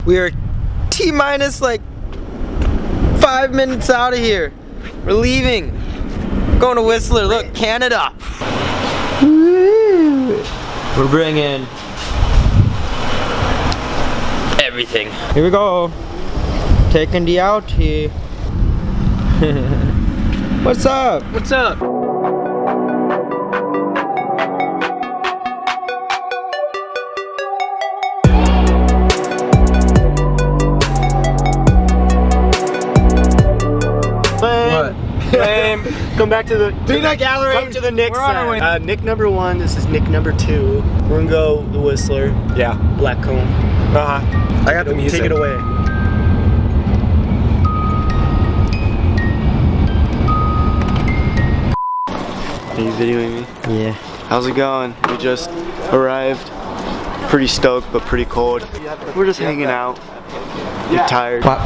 We are T-minus like 5 minutes out of here. We're leaving. Going to Whistler. Look, Canada. We're bringing everything. Here we go. Taking the out here. What's up? What's up? Lame. Come back to the peanut gallery. Come to the Nick We're on our way. side. Nick number 1. This is Nick number 2. We're gonna go the Whistler. Yeah. Black cone. I got the music. Take it away. Are you videoing me? Yeah. How's it going? We just arrived. Pretty stoked, but pretty cold. We're just hanging out. You're tired. We're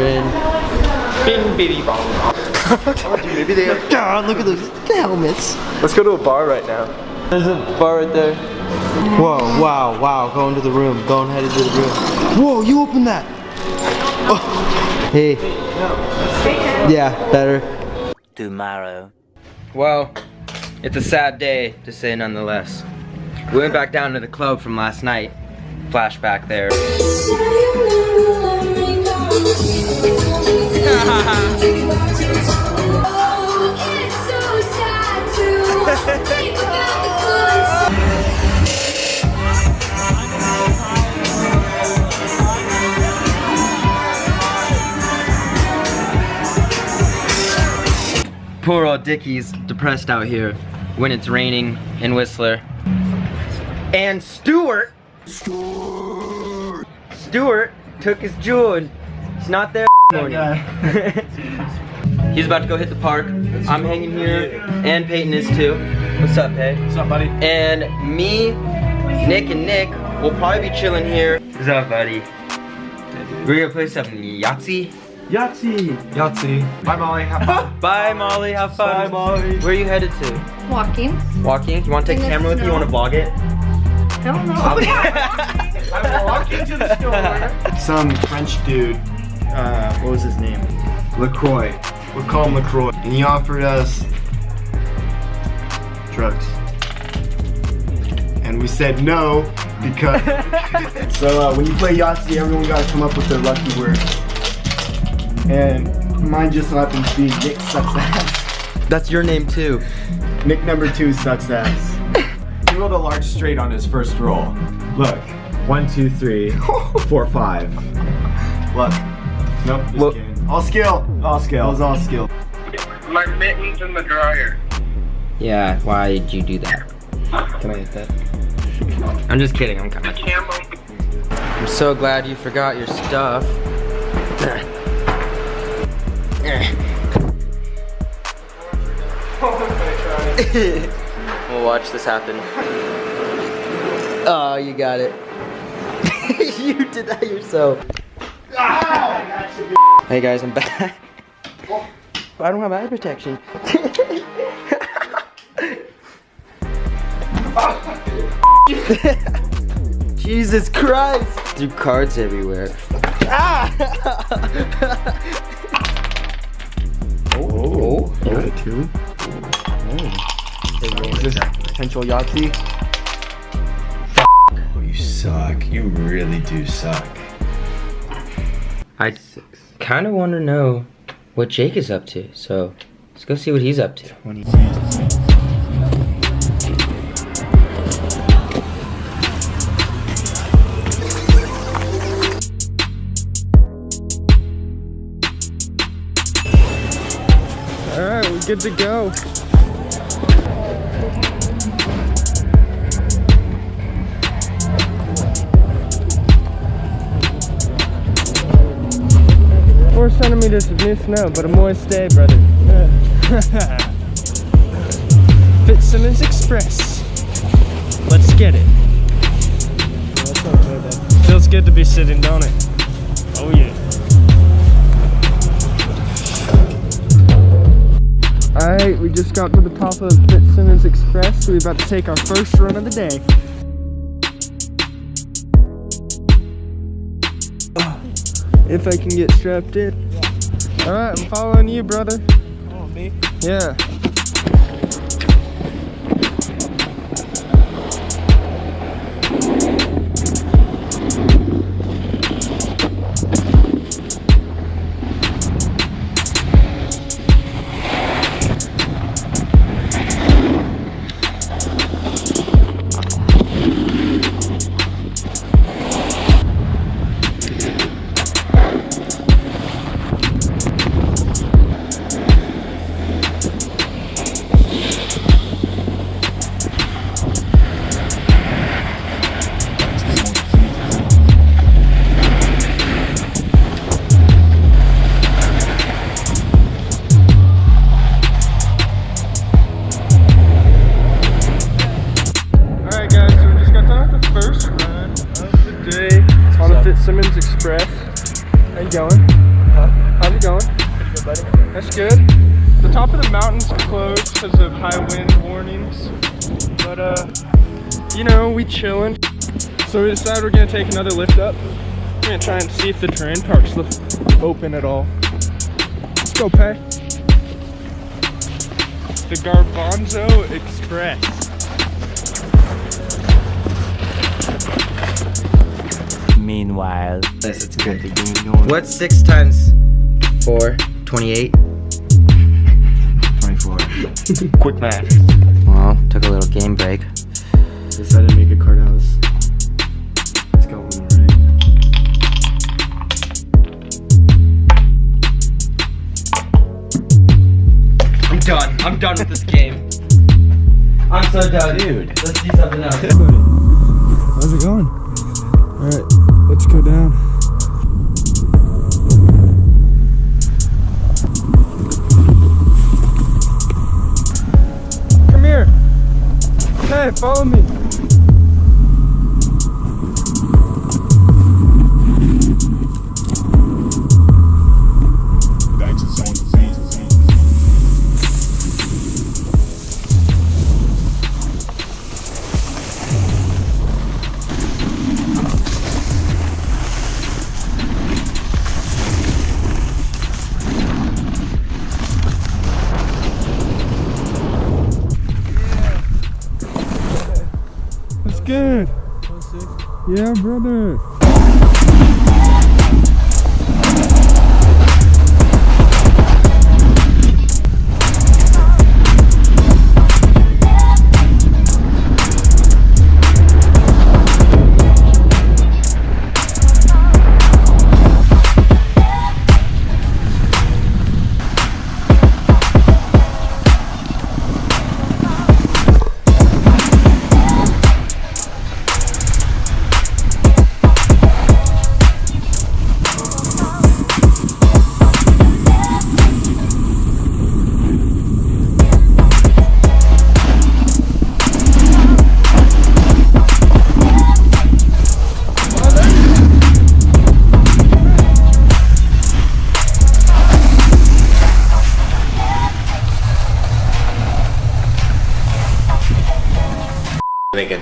in. Maybe they have. God, look at those helmets. Let's go to a bar right now. There's a bar right there. Whoa, wow, wow. Go into the room. Go ahead into the room. Whoa, you opened that. Oh. Hey. Yeah, better. Tomorrow. Well, it's a sad day to say nonetheless. We went back down to the club from last night. Flashback there. Poor old Dickie's depressed out here when it's raining in Whistler. And Stuart took his jewel and he's not there morning. He's about to go hit the park. I'm hanging here and Peyton is too. What's up, Pey? What's up, buddy? And me, Nick, and Nick will probably be chilling here. What's up, buddy? We're gonna play some Yahtzee. Yahtzee. Bye, Molly. Have fun. Bye, Molly. Have fun. Bye, Molly. Where are you headed to? Walking. Walking? You want to take a camera with you? You want to vlog it? I don't know. I'm walking to the store. Some French dude. What was his name? LaCroix. We'll call him LaCroix. And he offered us drugs. And we said no because. So when you play Yahtzee, everyone got to come up with their lucky word. And mine just so happens to be Nick sucks ass. That's your name too. Nick number 2 sucks ass. He rolled a large straight on his first roll. Look. 1, 2, 3, 4, 5. Look. Nope, just Look. kidding. All skill. All skill. It was all skill. My mittens in the dryer. Yeah, why did you do that? Can I get that? I'm just kidding, I'm coming. I'm so glad you forgot your stuff. We'll watch this happen. Oh, you got it. You did that yourself. Hey guys, I'm back. I don't have eye protection. Jesus Christ! Threw cards everywhere. Oh. Got it too. This potential Yahtzee. Oh, you suck. You really do suck. I kind of want to know what Jake is up to, so let's go see what he's up to. Alright, we're good to go. Centimeters of new snow, but a moist day, brother. Fitzsimmons Express. Let's get it. Feels good to be sitting, don't it? Oh yeah. Alright, we just got to the top of Fitzsimmons Express, so we're about to take our first run of the day. If I can get strapped in. Alright, I'm following you, brother. Oh, me? Yeah. Simmons Express. How you going? How's it going? Pretty good, buddy. That's good. The top of the mountain's closed because of high wind warnings. But you know, we chilling. So we decided we're gonna take another lift up. We're gonna try and see if the terrain park's open at all. Let's go, Pay. The Garbanzo Express. Meanwhile, Nice, it's good. What's 6 times 4? 28. 24. Quick math. Well, took a little game break. Decided to make a card house. Let's go home already. I'm done. I'm done with this game. I'm so done. Dude. Let's do something else. How's it going? Alright, let's go down. Come here. Hey, follow me. Good. Yeah, brother.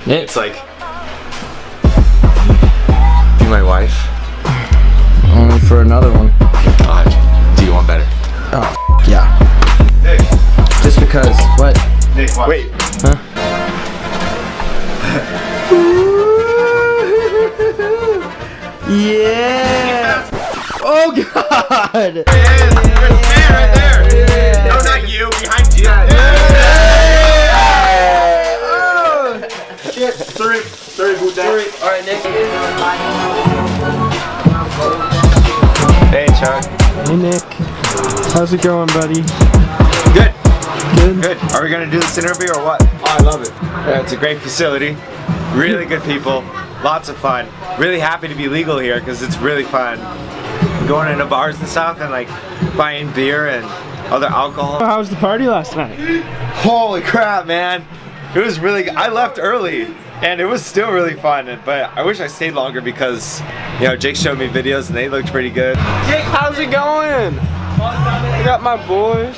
It's like, be my wife. Only for another one. Do you want better? Oh, yeah. Nick. Just because. What? Nick, wait. Huh? Yeah. Oh God. There he is. There's a man right there. Yeah. No, not you. Behind you. Shit. Sorry, boot down. All right, Nick. Hey, Chuck. Hey, Nick. How's it going, buddy? Good. Good? Good. Are we gonna do this interview or what? Oh, I love it. Yeah, it's a great facility. Really good people. Lots of fun. Really happy to be legal here because it's really fun. Going into bars and stuff and like buying beer and other alcohol. How was the party last night? Holy crap, man. It was really good. I left early and it was still really fun, but I wish I stayed longer because, you know, Jake showed me videos and they looked pretty good. Jake, how's it going? I got my boys.